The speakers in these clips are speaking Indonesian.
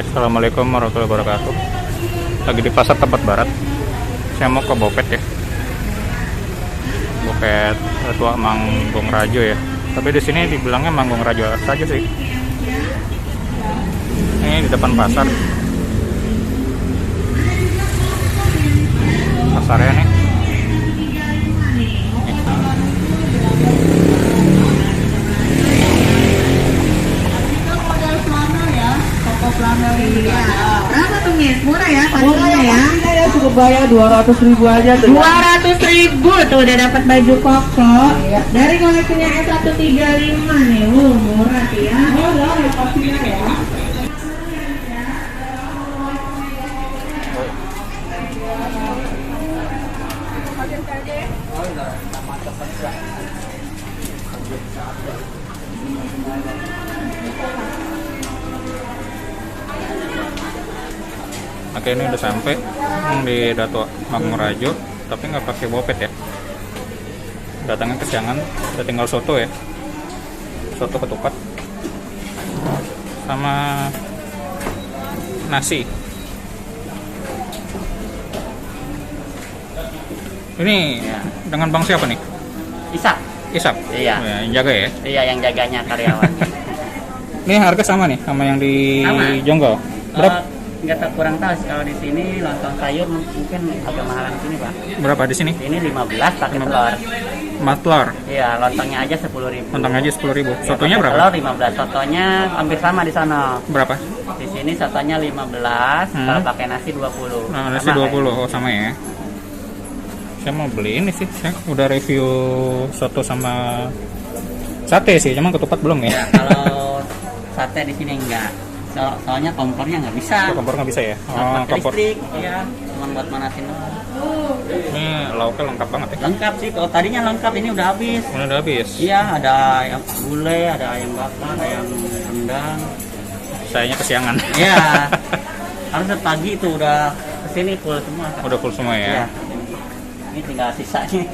Assalamualaikum warahmatullahi wabarakatuh. Lagi di pasar Tebet Barat. Saya mau ke Bopet ya. Bopet tua Manggung Rajo ya. Tapi di sini dibilangnya Manggung Rajo saja sih. Ini di depan pasar. Pasarnya nih. Berapa tuh Miss? Murah ya, harganya ya? Ya cukup bayar 200.000 aja tuh. 200.000 tuh udah dapat baju koko dari koleksinya S135 nih. Murah sih ya. Murah ya pastinya ya. Oke, ini udah sampai di Dato Manggung Rajo, tapi nggak pakai Bopet ya. Datangnya kesiangan, udah tinggal soto ya, soto ketupat sama nasi. Ini dengan bang siapa nih? Isap. Isap. Iya. Ya, yang jaga ya. Iya, yang jaganya karyawan. Ini harga sama nih sama yang di Sama. Jonggol. Berapa? Nggak tahu, kurang tahu sih kalau di sini lontong sayur mungkin agak mahalan di sini, Pak. Berapa di sini? Ini 15 pakai telur. Telur. Iya, lontongnya aja 10.000. Lontong aja 10.000. Ya, Sotonya pakai berapa? Telur 15. Sotonya hampir sama di sana. Berapa? Di sini sotonya 15, kalau pakai nasi 20. Nah, nasi Sama 20. Oh, sama ya. Saya mau beli ini sih. Saya udah review soto sama sate sih, cuman ketupat belum Ya, ya. kalau sate di sini enggak. Soalnya kompornya nggak bisa. Oh, kompor nggak bisa ya? Oh, Pakai kompor. listrik, ya. Cuma buat manasin doang. Ini lauknya lengkap banget ya. Lengkap sih, kalau tadinya lengkap, ini udah habis. Udah habis. Iya, ada yang gulai, ada ayam bakar, ada yang rendang. Sayanya kesiangan. Iya. Harusnya pagi itu udah kesini full semua. Udah full semua Iya. ya. Ini tinggal sisanya.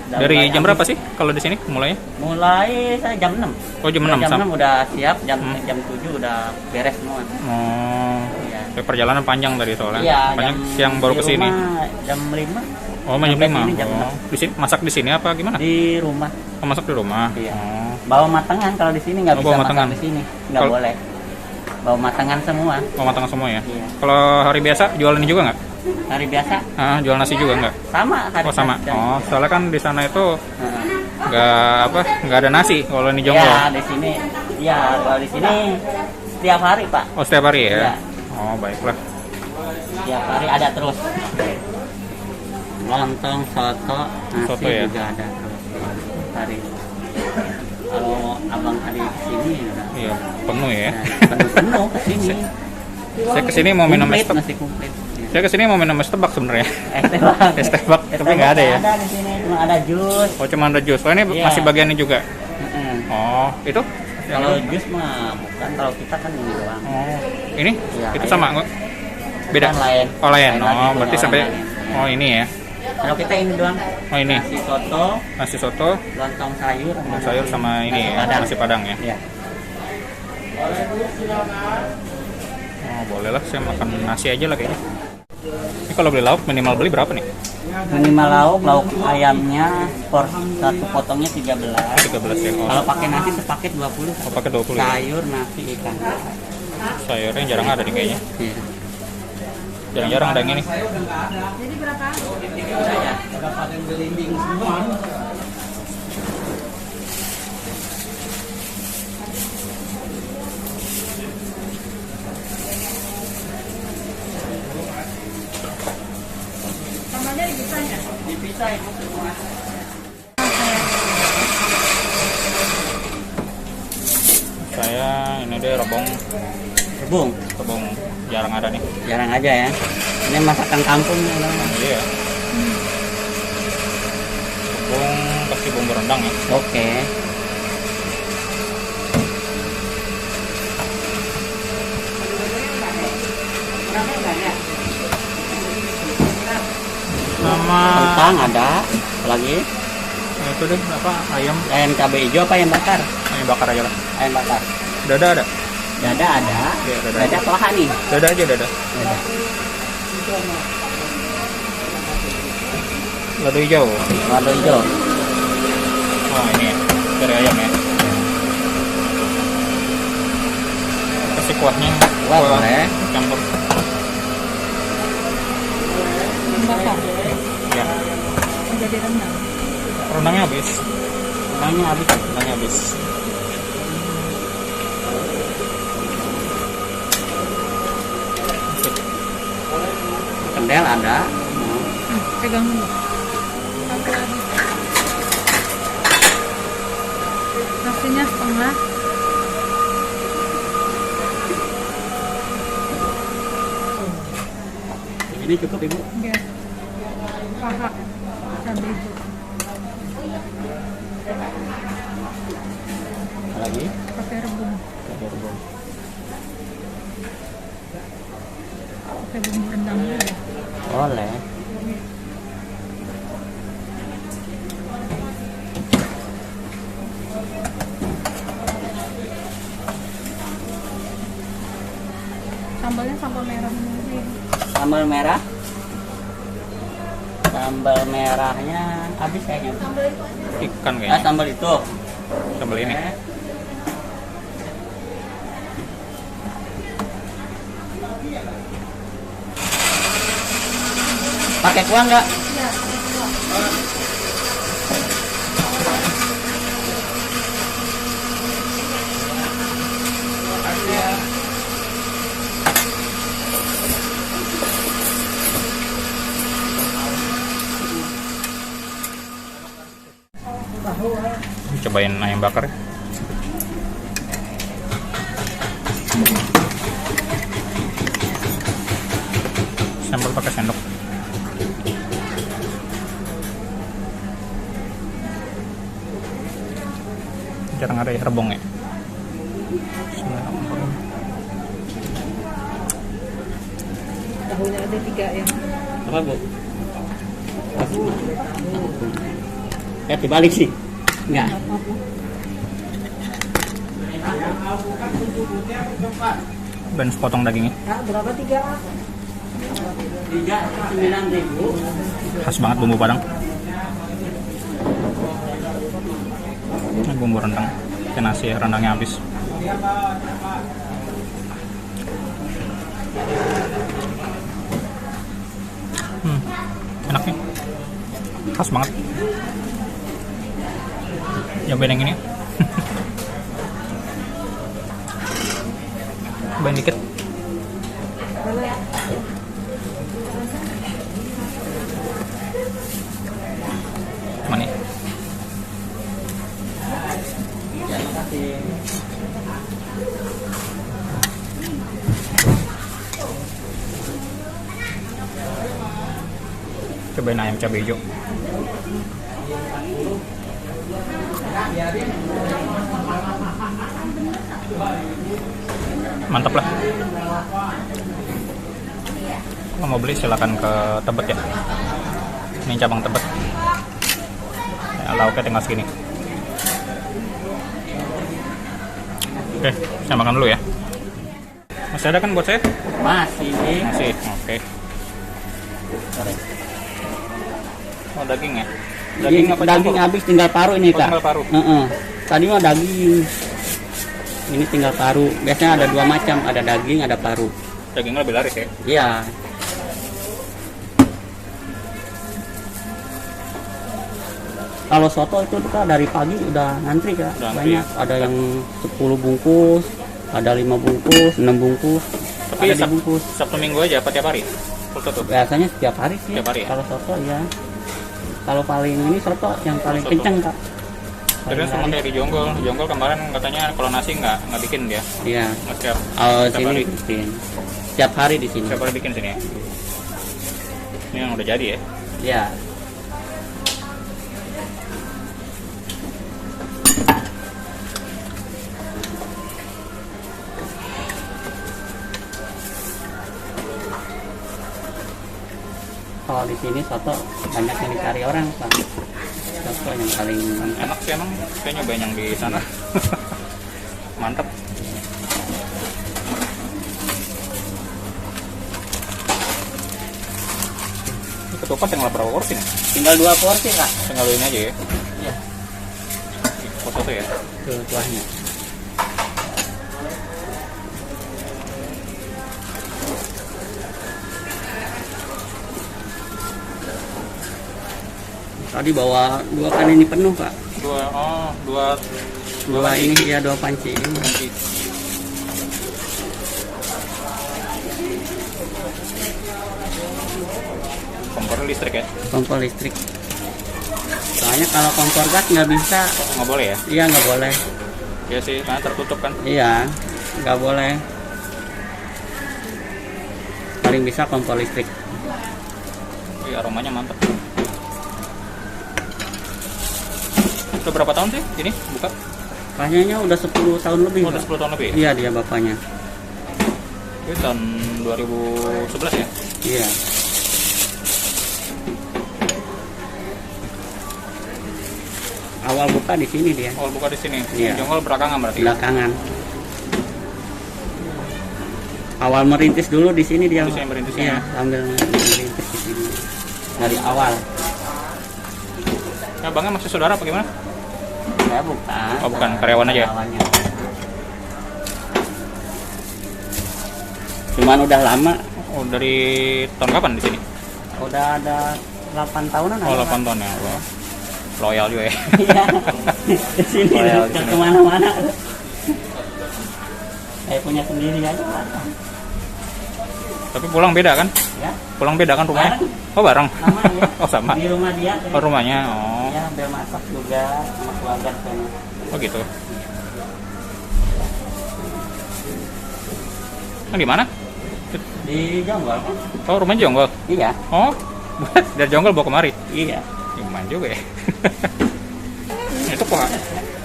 Udah Dari mulai jam berapa habis. sih kalau di sini mulainya? Mulai saya jam 6. Oh, jam 6 Jam sam. 6 udah siap, jam 7 udah beres semua. Oh. Iya. Perjalanan panjang tadi soalnya. Iya, Panjang jam- siang baru di ke sini. rumah jam 5 Oh, jam sampai 5. sini jam Oh. Di sini masak di sini apa gimana? di rumah. Oh, masak di rumah. Iya. Oh. Bawa matangan, kalau di sini nggak Oh, bisa bawa masak matangan. di sini. Nggak Kalau- boleh. Bawa matangan semua. Oh, matang semua ya. Iya. Kalau hari biasa jualan ini juga nggak? Hari biasa Jual nasi juga nggak? sama hari Oh, sama. biasa. Oh, soalnya kan di sana itu Heeh. nggak ada nasi kalau ini Jonggol. Ya, di sini. Ya, kalau di sini setiap hari, Pak. Oh, setiap hari ya? Iya. Oh, baiklah. Setiap hari ada terus. Lontong, soto, nasi Soto ya? juga ada terus. Hari. Kalau abang tadi kesini udah Iya, penuh ya. penuh kesini. Saya kesini mau minum es tebak. Nasi komplit. Saya kesini mau minum es tebak sebenarnya. Es tebak. Es tebak, tapi nggak ada ya? Ada di sini, cuma ada jus. Oh, cuma ada jus. Oh, ini Iya. masih bagiannya juga. Heeh. Oh, itu? Kalau jus mah bukan, kalau kita kan ini doang. Oh, ini? Iya, Itu iya. sama nggak? Beda? Bukan, lain. Oh, lain. Lain lagi, Oh, punya berarti orang sampai. lain. Oh, ini ya. Kalau kita ini doang. Oh, ini. Nasi soto, Nasi soto, lontong sayur, sayur sama ini ya, padang. nasi padang ya. Iya. Oh, boleh lah, saya makan nasi aja lah kayaknya. Ini kalau beli lauk minimal beli berapa nih? Minimal lauk ayamnya satu potongnya 13. 13 ya. Oh, Kalau pakai nasi sepaket 20. oh, pakai 20 ya. Sayur, nasi, ikan. Sayurnya jarang ada nih kayaknya. Iya. Jarang-jarang ada yang ini. Dipisah itu semua. Saya ini deh rebung Rebung, jarang ada nih. jarang aja ya. Ini masakan kampung ya. Iya. Rebung pasti bumbu rendang ya. Oke. Sama Kentang ada, apalagi itu deh apa ayam ayam cabai hijau apa ayam bakar? ayam bakar aja lah. Ayam bakar. Dada ada. Dada ada. Ya, dada Dada paha nih. Dada aja dada. Dada. Lado hijau. Lado hijau. Oh ini ya, dari ayam ya. Kasih kuahnya. Kuah boleh. Campur. Bakar. Ya. Jadi rendang. Rendangnya habis. Rendangnya habis. Rendangnya habis. Kendel ada. Pegang dulu. Nasinya setengah. Ini cukup ibu. Ya. Paha. Cabai hijau. Lagi. Pakai rebung. Pakai bumbu rendang dulu ya. Boleh. Sambalnya sambal merah ini. Sambal merah. Sambal merahnya habis kayaknya. Ikan kayaknya. Sambal itu. Sambal ini. Pakai kuah nggak? Cobain ayam bakar. Sambal pakai sendok. Jarang ada ya rebung ya. Tahunya ada 3 ya. Apa bu? Dibalik sih. Enggak. Dan sepotong dagingnya. Berapa 3? 9.000. Khas banget bumbu Padang. Ini bumbu rendang. Ke nasi ya, rendangnya habis. Enak nih. Khas banget. Nyobain yang ini. Cobain dikit. Cuman nih. Cobain ayam cabai hijau. Mantap lah. Kalau mau beli silakan ke Tebet ya. Ini cabang Tebet. Ya, lauknya tinggal segini. Oke, saya makan dulu ya. Masih ada kan buat saya? Masih. Masih. Oke. Oh, daging ya? Daging apa daging campur? habis tinggal paru ini Oh, kak. tinggal paru. Tadi mah daging. Ini tinggal paru. Biasanya ada 2 macam, ada daging, ada paru. Dagingnya lebih laris ya? Iya. Kalau soto itu kak dari pagi udah ngantri kak. Udah antri. Banyak. Ada yang 10 bungkus, ada 5 bungkus, 6 bungkus. Tapi Ada dibungkus. Sabtu Minggu aja apa tiap hari? Full tutup. Biasanya setiap hari sih. Setiap hari ya? Kalau soto ya. Kalau paling ini soto yang paling Soto. kenceng kak. Terus sama kayak di Jonggol. Di Jonggol kemarin katanya kalau nasi nggak bikin dia. Iya. Nggak setiap Sini hari. bikin. Setiap hari di sini. Setiap hari bikin sini ya. Ini yang udah jadi ya. Ya. Kalau di sini soto banyak yang dicari orang pak. Soto yang paling mantap. Enak sih emang. Saya nyobain yang di sana. Mantap. ketupat tinggal berapa porsi nih? Tinggal 2 porsi kak. Tinggal ini aja ya. Iya. Foto tuh ya. Tuh kuahnya. Tadi bawa 2 kan ini penuh kak. Dua Ini ya 2 panci. panci. Kompor listrik ya? Kompor listrik. Soalnya kalau kompor gas nggak bisa. Nggak boleh ya? Iya nggak boleh. Ya sih, karena tertutup kan. Iya nggak boleh. Paling bisa kompor listrik. Aromanya mantap. Udah berapa tahun sih ini buka? Kayaknya udah 10 tahun lebih. Udah Pak. 10 tahun lebih ya? Iya dia bapaknya. Itu tahun 2011 ya? Iya. Awal buka di sini dia. Awal buka di sini. Iya. Jonggol belakangan berarti. Belakangan. Awal merintis dulu di sini dia. Di sini merintisnya. Iya, sambil merintis di sini. Dari awal. Nah, Bangnya masih saudara apa gimana? Saya bukan. Oh, bukan, karyawan aja? Karyawannya. Cuman udah lama. Oh, dari tahun kapan di sini? Udah ada 8 tahunan. Oh, ada, 8 tahun ya. Wah. Loyal juga ya. Iya. Di sini Loyal di ke sini. kemana-mana. Saya punya sendiri aja. Tapi pulang beda kan? Ya. Pulang beda kan rumahnya? Bareng. Oh, bareng. Sama ya. Oh, sama. Di rumah dia. Oh, rumahnya. Oh. Ya, ambil masak juga sama keluarga sana. Oh, gitu. Nah, di mana? Di Jonggol kan? Oh, rumahnya Jonggol. Iya. Oh, dari Jonggol bawa kemari. Iya. Lumayan juga ya. Itu kok.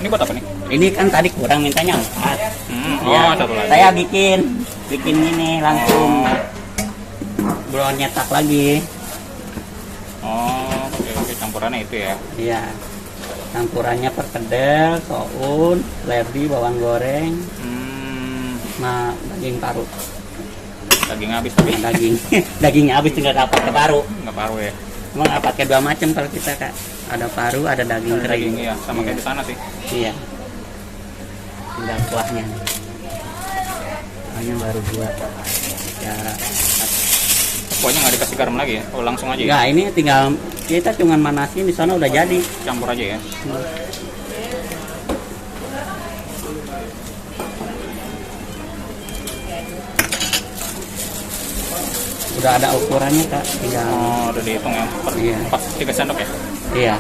Ini buat apa nih? Ini kan tadi kurang mintanya 4. Oh, Ya, satu lagi. saya bikin ini langsung belum nyetak lagi. Oh, oke, campurannya itu ya. Iya. Campurannya perkedel, soun, seledri, bawang goreng, sama daging paru. Daging habis tapi Daging dagingnya habis tinggal dapat ke paru. nggak paru ya. Emang pakai 2 macam kalau kita kak. Ada paru, ada daging Ada kering. daging ya, sama kayak di sana sih. Iya. Tinggal kuahnya. Kuahnya baru 2. Ya. Pokoknya nggak dikasih garam lagi ya. Oh, langsung aja ya. Enggak, ini tinggal kita cuma manasin di sana udah jadi. Campur aja ya. Udah ada ukurannya kak, tinggal. Oh, udah dihitung ya. Iya. Pas 3 sendok ya. Iya.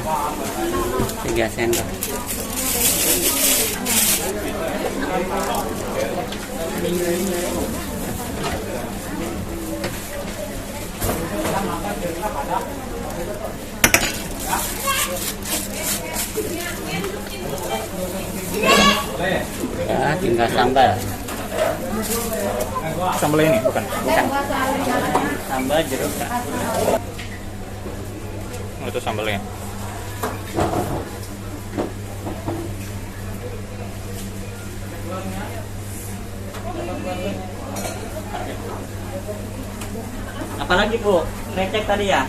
3 sendok. Ya, tinggal sambal. Sambal ini bukan. Bukan. Sambal jeruk kak. Oh, itu sambalnya. Apalagi bu, recek tadi ya?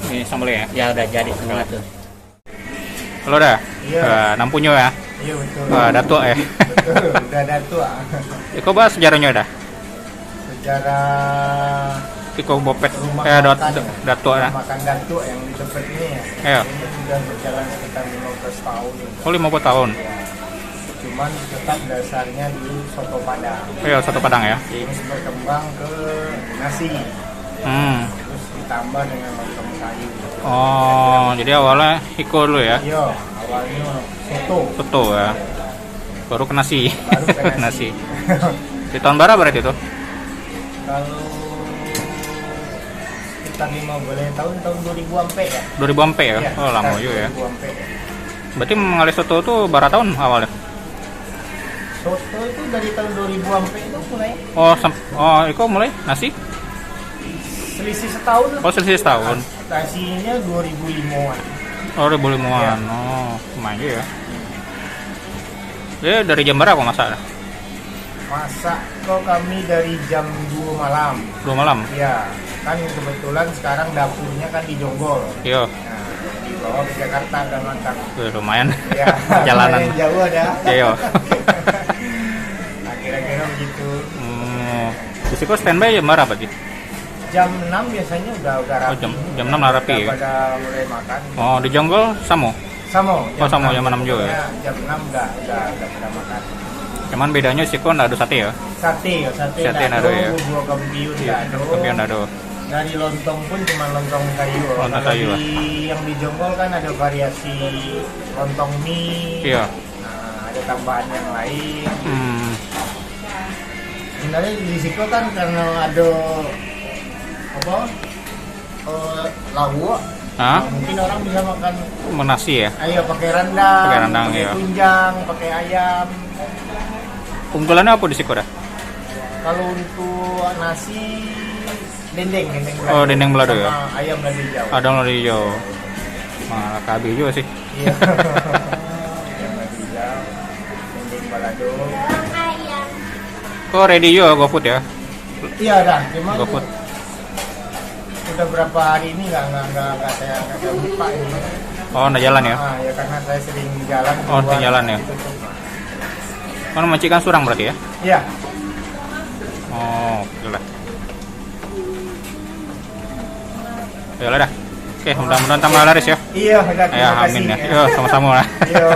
Ini sambalnya ya. Ya udah jadi semua tuh. Halo dah. Iya. Nampunyo ya. Iya betul. Datuk ya. Betul, udah ada tua. Iko bahas sejarahnya dah. Sejarah Iko bopet rumah datuk ya. makan datuk yang di tempat ini ya. Iya. Ini sudah berjalan sekitar 15 tahun. Oh, 50 tahun. Cuman tetap dasarnya dulu soto Padang. Iya, soto Padang ya. Terus berkembang ke nasi. Terus ditambah dengan lontong sayur. Oh, jadi awalnya Iko dulu ya. Iya, awalnya soto. Soto ya. Baru ke nasi. Baru ke nasi. Di tahun berapa berarti itu? Kalau kita 15 tahun 2000 ampe ya. 2000 ampe ya? Iya, Oh, lama sekitar juga ya. 2000 ampe. Berarti mengalir soto itu berapa tahun awalnya? Soto itu dari tahun 2000 ampe itu mulai Oh, Iko mulai nasi? selisih setahun lah. Oh, selisih setahun. Nasinya 2005-an. Oh, 2005-an. Oh, lumayan juga ya. Jadi dari jam berapa masak? Masak kok kami dari jam 2 malam. 2 malam. Iya, kan kebetulan sekarang dapurnya kan di Jonggol. Iya. Nah, dibawa ke Jakarta dan masak. Lumayan. Ya, Jalanan. lumayan jauh ada. Iya. Nah, kira-kira begitu. Di situ standby jam berapa sih? Jam 6 biasanya udah rapi. Jam 6 lah rapi. Udah pada mulai makan. Oh, di Jonggol sama. Samo. Sama jam 6 juga ya. Jam 6 udah pada makan. Cuman bedanya sih kok ada sate ya. Sate nado ya. bubur kampiun nado. Kampiun nado. Dari lontong pun cuma lontong kayu. Lontong kayu lah. Yang di Jonggol kan ada variasi lontong mie. Iya. Nah, ada tambahan yang lain. Sebenarnya di situ kan karena ada apa? Lauk. Hah? Mungkin orang bisa makan Nasi ya. ayo pakai rendang, Pakai rendang, pakai iya. tunjang, pakai ayam. Unggulannya apa di situ dah? Kalau untuk nasi dendeng belado. Oh, dendeng belado ya. Sama ayam lada hijau. Ada lada hijau. Malah KB juga sih. Iya. Ayam lada hijau, dendeng balado. Kok ready juga GoFood ya? Iya dah, cuma GoFood. udah berapa hari ini nggak saya buka ini. Oh, udah jalan ya? Ya karena saya sering jalan. Oh, sering jalan ya? Ditutup. Kan majikan Surang berarti ya? Iya. Oh, oke lah. Ya lah dah. Oke, mudah-mudahan tambah laris ya. Iya, udah terima Ya, kasih. amin ya. Yo, sama-sama lah. Iya.